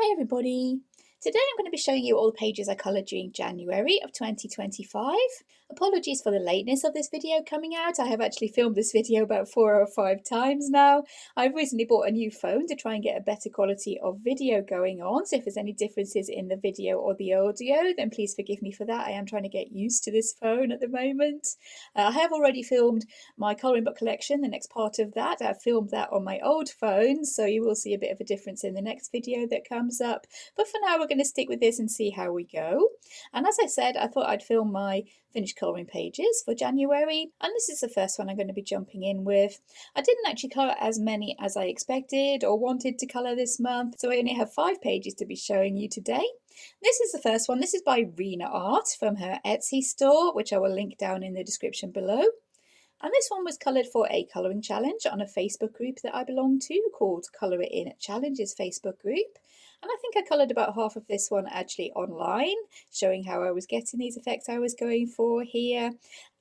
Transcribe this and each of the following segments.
Hi everybody! Today I'm going to be showing you all the pages I coloured during January of 2025. Apologies for the lateness of this video coming out. I have actually filmed this video about 4 or 5 times now. I've recently bought a new phone to try and get a better quality of video going on, so if there's any differences in the video or the audio then please forgive me for that. I am trying to get used to this phone at the moment. I have already filmed my colouring book collection, the next part of that. I've filmed that on my old phone, so you will see a bit of a difference in the next video that comes up. But for now, we're going to stick with this and see how we go. And as I said, I thought I'd film my finished colouring pages for January, and this is the first one I'm going to be jumping in with. I didn't actually colour as many as I expected or wanted to colour this month, so I only have 5 pages to be showing you today. This is the first one. This is by Rina Art from her Etsy store, which I will link down in the description below. And this one was coloured for a colouring challenge on a Facebook group that I belong to called Colour It In Challenges Facebook group. And I think I coloured about half of this one actually online, showing how I was getting these effects I was going for here.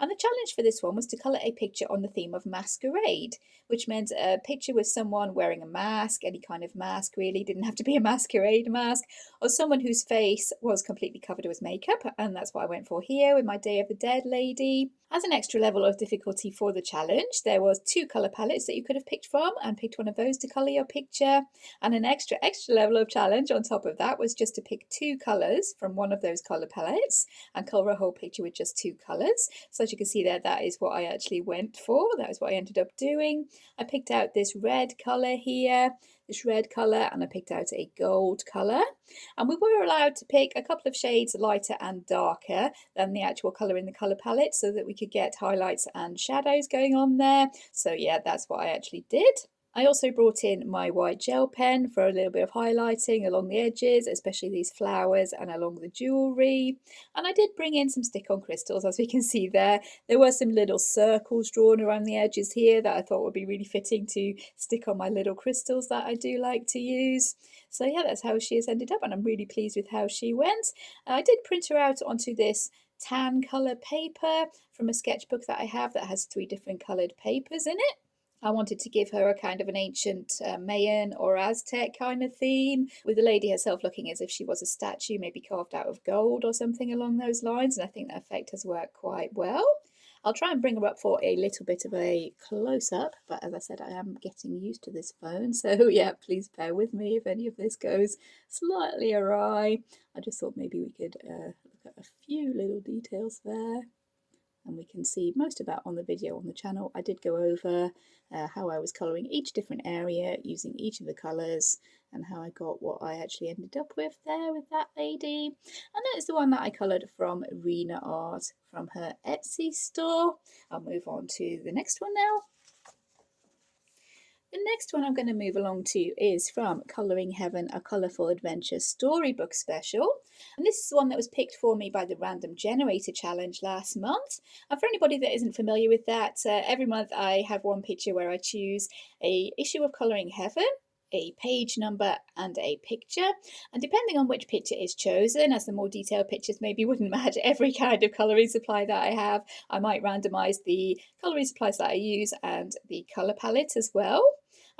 And the challenge for this one was to colour a picture on the theme of masquerade, which meant a picture with someone wearing a mask, any kind of mask really, didn't have to be a masquerade mask, or someone whose face was completely covered with makeup, and that's what I went for here with my Day of the Dead lady. As an extra level of difficulty for the challenge, there was 2 colour palettes that you could have picked from and picked one of those to colour your picture. And an extra level of challenge on top of that was just to pick 2 colours from one of those colour palettes and colour a whole picture with just 2 colours. So as you can see there, that is what I actually went for. That is what I ended up doing. I picked out this red colour here, this red colour, and I picked out a gold colour. And we were allowed to pick a couple of shades lighter and darker than the actual colour in the colour palette so that we could get highlights and shadows going on there. So yeah, that's what I actually did. I also brought in my white gel pen for a little bit of highlighting along the edges, especially these flowers and along the jewellery. And I did bring in some stick-on crystals, as we can see there. There were some little circles drawn around the edges here that I thought would be really fitting to stick on my little crystals that I do like to use. So yeah, that's how she has ended up, and I'm really pleased with how she went. I did print her out onto this tan colour paper from a sketchbook that I have that has 3 different coloured papers in it. I wanted to give her a kind of an ancient Mayan or Aztec kind of theme, with the lady herself looking as if she was a statue, maybe carved out of gold or something along those lines, and I think that effect has worked quite well. I'll try and bring her up for a little bit of a close-up, but as I said, I am getting used to this phone, so yeah, please bear with me if any of this goes slightly awry. I just thought maybe we could look at a few little details there. And we can see most of that on the video on the channel. I did go over how I was colouring each different area using each of the colours and how I got what I actually ended up with there with that lady. And that is the one that I coloured from Rina Art from her Etsy store. I'll move on to the next one now. The next one I'm going to move along to is from Colouring Heaven, a Colourful Adventure Storybook Special. And this is the one that was picked for me by the Random Generator Challenge last month. And for anybody that isn't familiar with that, every month I have one picture where I choose a issue of Colouring Heaven, a page number and a picture, and depending on which picture is chosen, as the more detailed pictures maybe wouldn't match every kind of colouring supply that I have, I might randomise the colouring supplies that I use and the colour palette as well.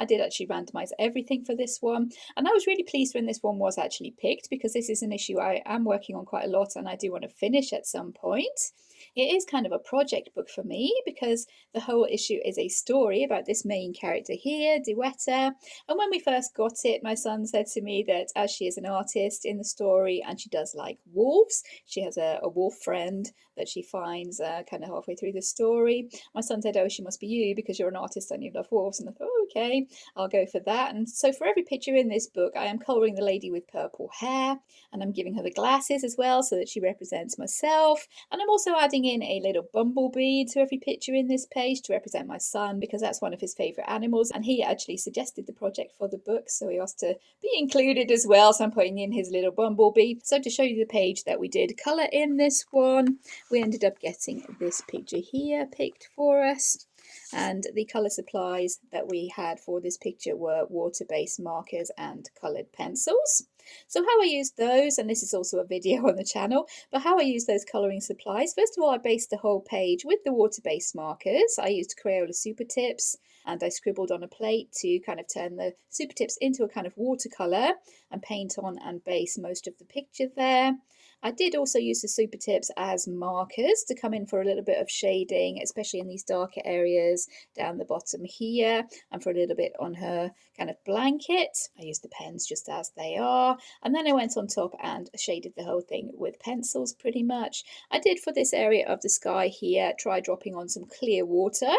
I did actually randomise everything for this one, and I was really pleased when this one was actually picked because this is an issue I am working on quite a lot and I do want to finish at some point. It is kind of a project book for me because the whole issue is a story about this main character here, Duetta. And when we first got it, my son said to me that as she is an artist in the story and she does like wolves, she has a wolf friend that she finds kind of halfway through the story. My son said, oh, she must be you because you're an artist and you love wolves. And I thought, oh, okay, I'll go for that. And so for every picture in this book, I am colouring the lady with purple hair, and I'm giving her the glasses as well so that she represents myself. And I'm also adding in a little bumblebee to every picture in this page to represent my son because that's one of his favourite animals, and he actually suggested the project for the book, so he asked to be included as well, so I'm putting in his little bumblebee. So to show you the page that we did colour in this one, we ended up getting this picture here picked for us. And the colour supplies that we had for this picture were water-based markers and coloured pencils. So how I used those, and this is also a video on the channel, but how I used those colouring supplies, first of all I based the whole page with the water-based markers. I used Crayola Super Tips, and I scribbled on a plate to kind of turn the super tips into a kind of watercolour and paint on and base most of the picture there. I did also use the super tips as markers to come in for a little bit of shading, especially in these darker areas down the bottom here, and for a little bit on her kind of blanket. I used the pens just as they are, and then I went on top and shaded the whole thing with pencils pretty much. I did, for this area of the sky here, try dropping on some clear water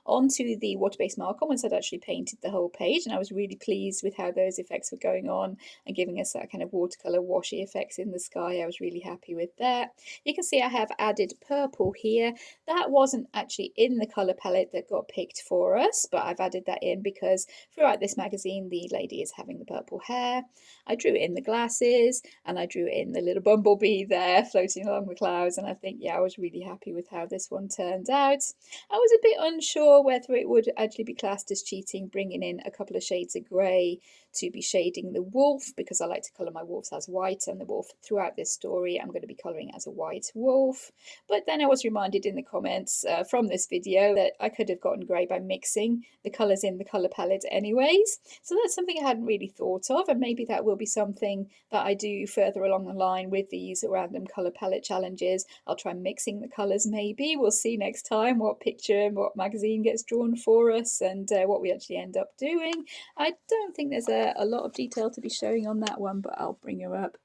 onto the water-based marker once I'd actually painted the whole page, and I was really pleased with how those effects were going on and giving us that kind of watercolour washy effects in the sky. I was really happy with that. You can see I have added purple here. That wasn't actually in the colour palette that got picked for us, but I've added that in because throughout this magazine the lady is having the purple hair. I drew in the glasses and I drew in the little bumblebee there floating along the clouds, and I think, yeah, I was really happy with how this one turned out. I was a bit unsure whether it would actually be classed as cheating, bringing in a couple of shades of grey to be shading the wolf, because I like to colour my wolves as white, and the wolf throughout this story I'm going to be colouring as a white wolf. But then I was reminded in the comments from this video that I could have gotten grey by mixing the colours in the colour palette anyways. So that's something I hadn't really thought of, and maybe that will be something that I do further along the line with these random colour palette challenges. I'll try mixing the colours maybe. We'll see next time what picture and what magazine gets drawn for us and what we actually end up doing. I don't think there's a lot of detail to be showing on that one, but I'll bring her up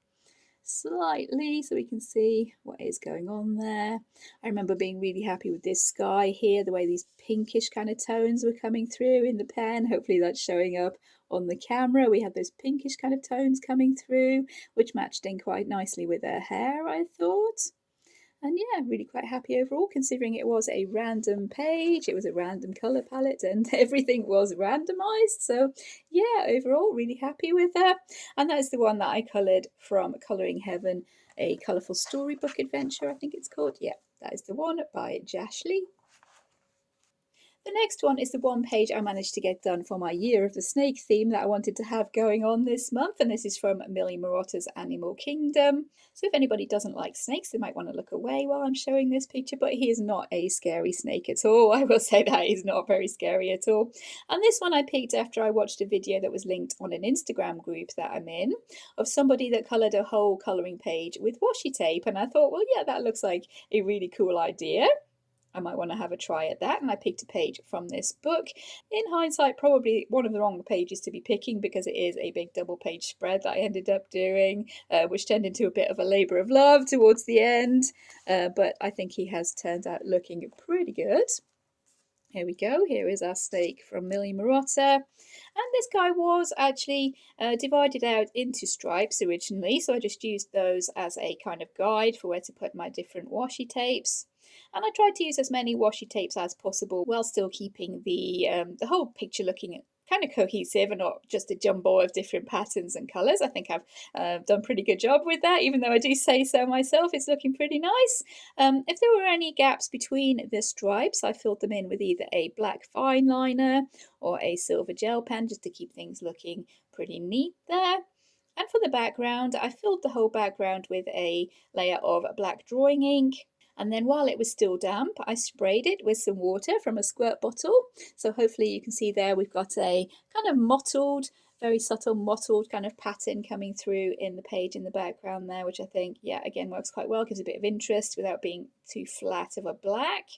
slightly so we can see what is going on there. I remember being really happy with this sky here, the way these pinkish kind of tones were coming through in the pen. Hopefully that's showing up on the camera. We had those pinkish kind of tones coming through, which matched in quite nicely with her hair, I thought. And yeah, really quite happy overall, considering it was a random page, it was a random colour palette, and everything was randomised. So yeah, overall, really happy with that. And that is the one that I coloured from Colouring Heaven, a colourful storybook adventure, I think it's called. Yeah, that is the one by Jash. The next one is the one page I managed to get done for my Year of the Snake theme that I wanted to have going on this month, and this is from Millie Marrotta's Animal Kingdom. So if anybody doesn't like snakes, they might want to look away while I'm showing this picture, but he is not a scary snake at all. I will say that he's not very scary at all. And this one I picked after I watched a video that was linked on an Instagram group that I'm in of somebody that coloured a whole colouring page with washi tape, and I thought, well, yeah, that looks like a really cool idea. I might want to have a try at that, and I picked a page from this book. In hindsight, probably one of the wrong pages to be picking, because it is a big double page spread that I ended up doing, which turned into a bit of a labour of love towards the end, but I think he has turned out looking pretty good. Here we go, here is our snake from Millie Marrotta. And this guy was actually divided out into stripes originally, so I just used those as a kind of guide for where to put my different washi tapes. And I tried to use as many washi tapes as possible while still keeping the whole picture looking kind of cohesive and not just a jumble of different patterns and colours. I think I've done a pretty good job with that, even though I do say so myself. It's looking pretty nice. If there were any gaps between the stripes, I filled them in with either a black fine liner or a silver gel pen, just to keep things looking pretty neat there. And for the background, I filled the whole background with a layer of black drawing ink. And then while it was still damp, I sprayed it with some water from a squirt bottle. So hopefully you can see there we've got a kind of mottled, very subtle mottled kind of pattern coming through in the page in the background there, which I think, yeah, again, works quite well, gives a bit of interest without being too flat of a black.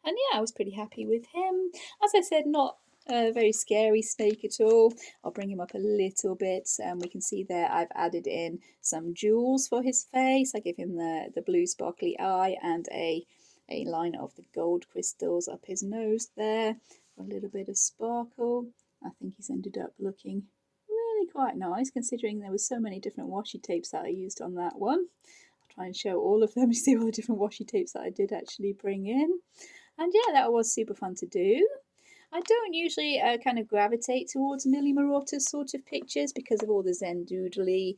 And yeah, I was pretty happy with him. As I said, not a very scary snake at all. I'll bring him up a little bit, and we can see there I've added in some jewels for his face. I give him the blue sparkly eye and a line of the gold crystals up his nose there for a little bit of sparkle. I think he's ended up looking really quite nice, considering there were so many different washi tapes that I used on that one. I'll try and show all of them. You see all the different washi tapes that I did actually bring in. And yeah, that was super fun to do. I don't usually kind of gravitate towards Millie Marrotta's sort of pictures because of all the Zen doodly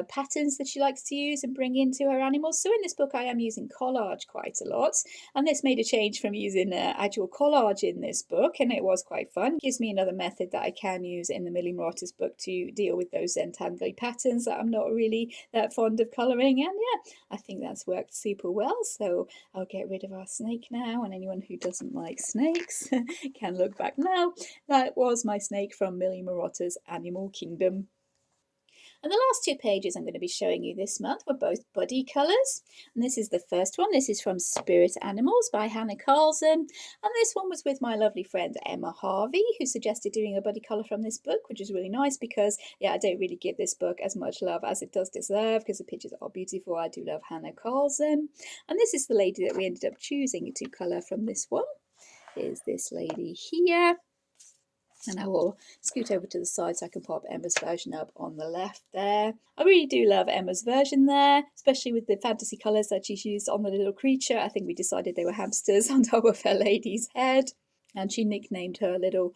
patterns that she likes to use and bring into her animals. So in this book I am using collage quite a lot, and this made a change from using actual collage in this book, and it was quite fun. It gives me another method that I can use in the Millie Marrotta's book to deal with those Zen-tangly patterns that I'm not really that fond of colouring, and yeah, I think that's worked super well. So I'll get rid of our snake now, and anyone who doesn't like snakes can look back now. That was my snake from Millie Marrotta's Animal Kingdom. And the last two pages I'm going to be showing you this month were both buddy colours. And this is the first one. This is from Spirit Animals by Hanna Karlzon. And this one was with my lovely friend Emma Harvey, who suggested doing a buddy colour from this book, which is really nice because, yeah, I don't really give this book as much love as it does deserve because the pictures are beautiful. I do love Hanna Karlzon. And this is the lady that we ended up choosing to colour from this one. Is this lady here. And I will scoot over to the side so I can pop Emma's version up on the left there. I really do love Emma's version there, especially with the fantasy colours that she's used on the little creature. I think we decided they were hamsters on top of her lady's head. And she nicknamed her little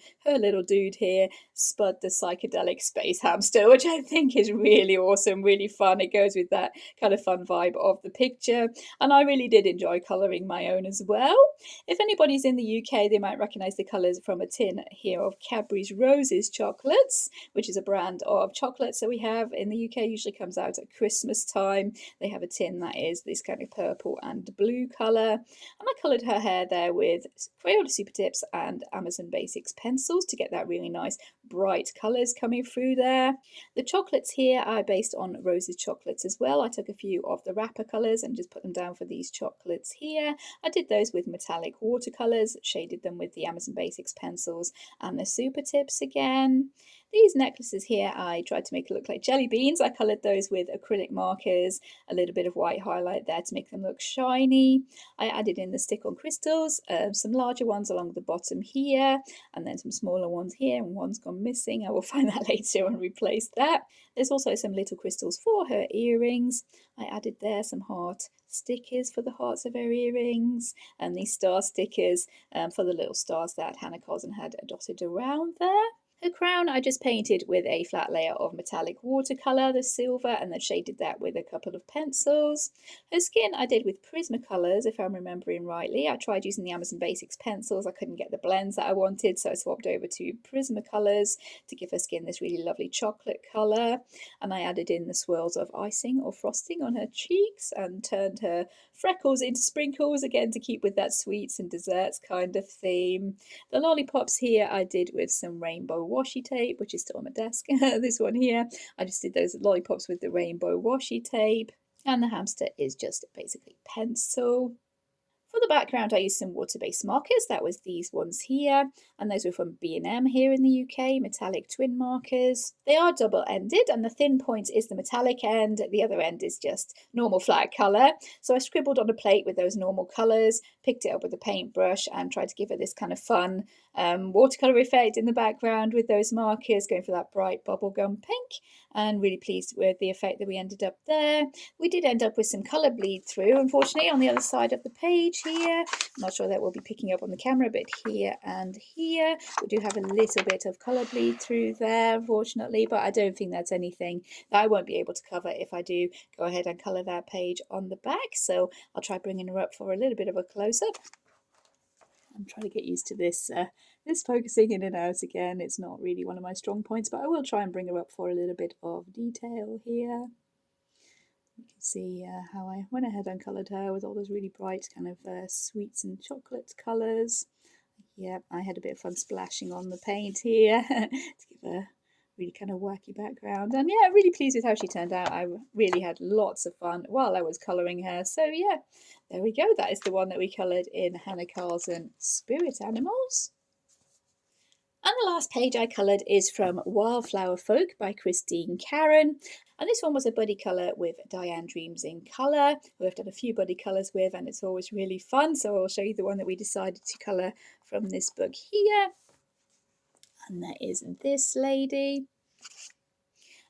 dude here Spud the Psychedelic Space Hamster, which I think is really awesome, really fun. It goes with that kind of fun vibe of the picture. And I really did enjoy colouring my own as well. If anybody's in the UK, they might recognise the colours from a tin here of Cadbury's Roses chocolates, which is a brand of chocolates that we have in the UK. Usually comes out at Christmas time. They have a tin that is this kind of purple and blue colour. And I coloured her hair there with Crayola Super Tips and Amazon Basics pencils to get that really nice bright colours coming through there. The chocolates here are based on Rose's chocolates as well. I took a few of the wrapper colours and just put them down for these chocolates here. I did those with metallic watercolours, shaded them with the Amazon Basics pencils and the Super Tips again. These necklaces here, I tried to make it look like jelly beans. I coloured those with acrylic markers, a little bit of white highlight there to make them look shiny. I added in the stick-on crystals, some larger ones along the bottom here, and then some smaller ones here, and one's gone missing. I will find that later and replace that. There's also some little crystals for her earrings. I added there some heart stickers for the hearts of her earrings, and these star stickers for the little stars that Hanna Karlzon had dotted around there. Her crown I just painted with a flat layer of metallic watercolour, the silver, and then shaded that with a couple of pencils. Her skin I did with Prismacolors, if I'm remembering rightly. I tried using the Amazon Basics pencils. I couldn't get the blends that I wanted, so I swapped over to Prismacolors to give her skin this really lovely chocolate colour. And I added in the swirls of icing or frosting on her cheeks and turned her freckles into sprinkles, again to keep with that sweets and desserts kind of theme. The lollipops here I did with some rainbow washi tape, which is still on my desk. This one here, I just did those lollipops with the rainbow washi tape. And the hamster is just basically pencil. For the background, I used some water-based markers. That was these ones here, and those were from B&M here in the UK, metallic twin markers. They are double-ended, and the thin point is the metallic end. The other end is just normal flat colour. So I scribbled on a plate with those normal colours, picked it up with a paintbrush, and tried to give it this kind of fun watercolour effect in the background with those markers, going for that bright bubblegum pink, and really pleased with the effect that we ended up there. We did end up with some colour bleed through, unfortunately, on the other side of the page here. I'm not sure that we'll be picking up on the camera, but here and here we do have a little bit of colour bleed through there, unfortunately, but I don't think that's anything that I won't be able to cover if I do go ahead and colour that page on the back. So I'll try bringing her up for a little bit of a close-up. I'm trying to get used to this focusing in and out again. It's not really one of my strong points, but I will try and bring her up for a little bit of detail here. You can see how I went ahead and coloured her with all those really bright kind of sweets and chocolate colours. Yeah, I had a bit of fun splashing on the paint here to give a really kind of wacky background. And yeah, really pleased with how she turned out. I really had lots of fun while I was colouring her. So yeah, there we go. That is the one that we coloured in Hanna Karlzon Spirit Animals. And the last page I coloured is from Wildflower Folk by Christine Karron. And this one was a buddy colour with Diane Dreams in Colour, who I've done a few buddy colours with, and it's always really fun. So I'll show you the one that we decided to colour from this book here. And that is this lady.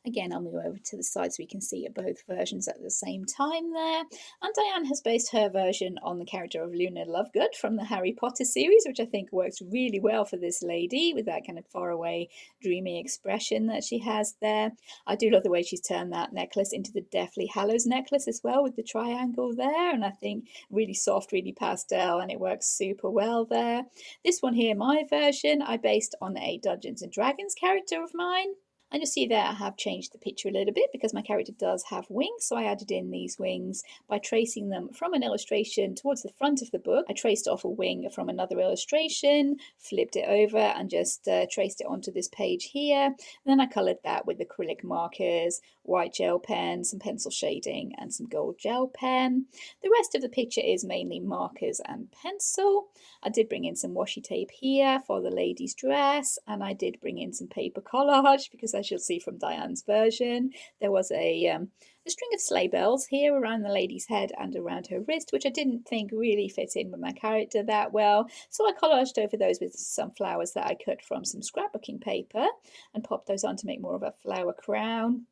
Again, I'll move over to the side so we can see both versions at the same time there. And Diane has based her version on the character of Luna Lovegood from the Harry Potter series, which I think works really well for this lady with that kind of faraway, dreamy expression that she has there. I do love the way she's turned that necklace into the Deathly Hallows necklace as well with the triangle there. And I think really soft, really pastel, and it works super well there. This one here, my version, I based on a Dungeons and Dragons character of mine. And you'll see there I have changed the picture a little bit because my character does have wings, so I added in these wings by tracing them from an illustration towards the front of the book. I traced off a wing from another illustration, flipped it over and just traced it onto this page here. And then I coloured that with acrylic markers, white gel pen, some pencil shading and some gold gel pen. The rest of the picture is mainly markers and pencil. I did bring in some washi tape here for the lady's dress, and I did bring in some paper collage because, as you'll see from Diane's version, there was a string of sleigh bells here around the lady's head and around her wrist, which I didn't think really fit in with my character that well. So I collaged over those with some flowers that I cut from some scrapbooking paper and popped those on to make more of a flower crown.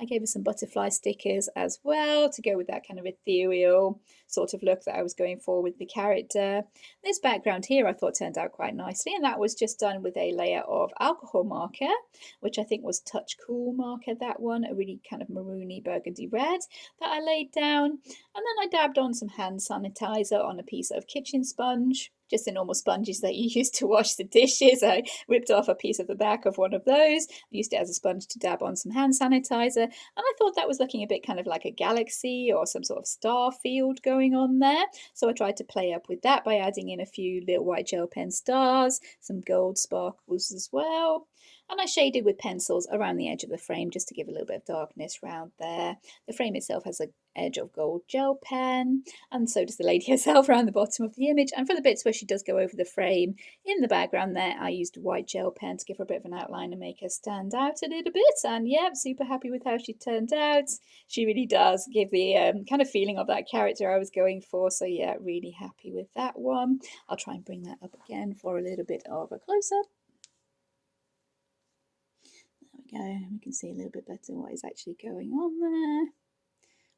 I gave her some butterfly stickers as well to go with that kind of ethereal sort of look that I was going for with the character. This background here I thought turned out quite nicely, and that was just done with a layer of alcohol marker, which I think was Touch Cool marker, that one, a really kind of maroony burgundy red that I laid down. And then I dabbed on some hand sanitizer on a piece of kitchen sponge, just the normal sponges that you use to wash the dishes. I ripped off a piece of the back of one of those, used it as a sponge to dab on some hand sanitizer, and I thought that was looking a bit kind of like a galaxy or some sort of star field going on there. So I tried to play up with that by adding in a few little white gel pen stars, some gold sparkles as well. And I shaded with pencils around the edge of the frame just to give a little bit of darkness around there. The frame itself has an edge of gold gel pen, and so does the lady herself around the bottom of the image. And for the bits where she does go over the frame in the background there, I used white gel pen to give her a bit of an outline and make her stand out a little bit. And yeah, super happy with how she turned out. She really does give the kind of feeling of that character I was going for. So yeah, really happy with that one. I'll try and bring that up again for a little bit of a close-up. There we go. We can see a little bit better what is actually going on there.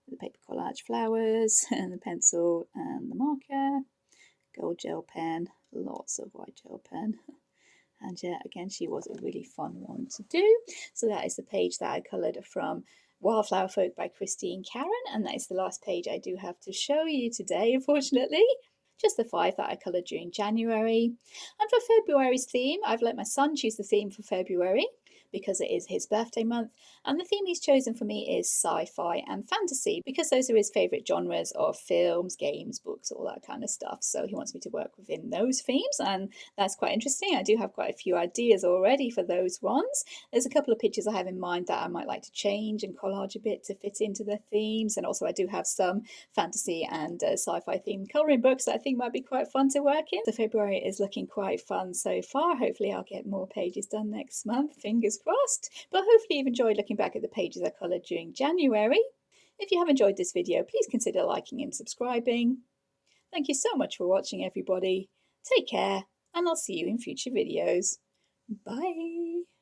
The paper collage flowers and the pencil and the marker, gold gel pen, lots of white gel pen. And yeah, again, she was a really fun one to do. So that is the page that I coloured from Wildflower Folk by Christine Karron, and that is the last page I do have to show you today, unfortunately. Just the 5 that I coloured during January. And for February's theme, I've let my son choose the theme for February because it is his birthday month, and the theme he's chosen for me is sci-fi and fantasy because those are his favourite genres of films, games, books, all that kind of stuff. So he wants me to work within those themes, and that's quite interesting. I do have quite a few ideas already for those ones. There's a couple of pictures I have in mind that I might like to change and collage a bit to fit into the themes, and also I do have some fantasy and sci-fi themed colouring books that I think might be quite fun to work in. So February is looking quite fun so far. Hopefully I'll get more pages done next month, fingers crossed. But hopefully you've enjoyed looking back at the pages I coloured during January. If you have enjoyed this video, please consider liking and subscribing. Thank you so much for watching, everybody. Take care, and I'll see you in future videos. Bye.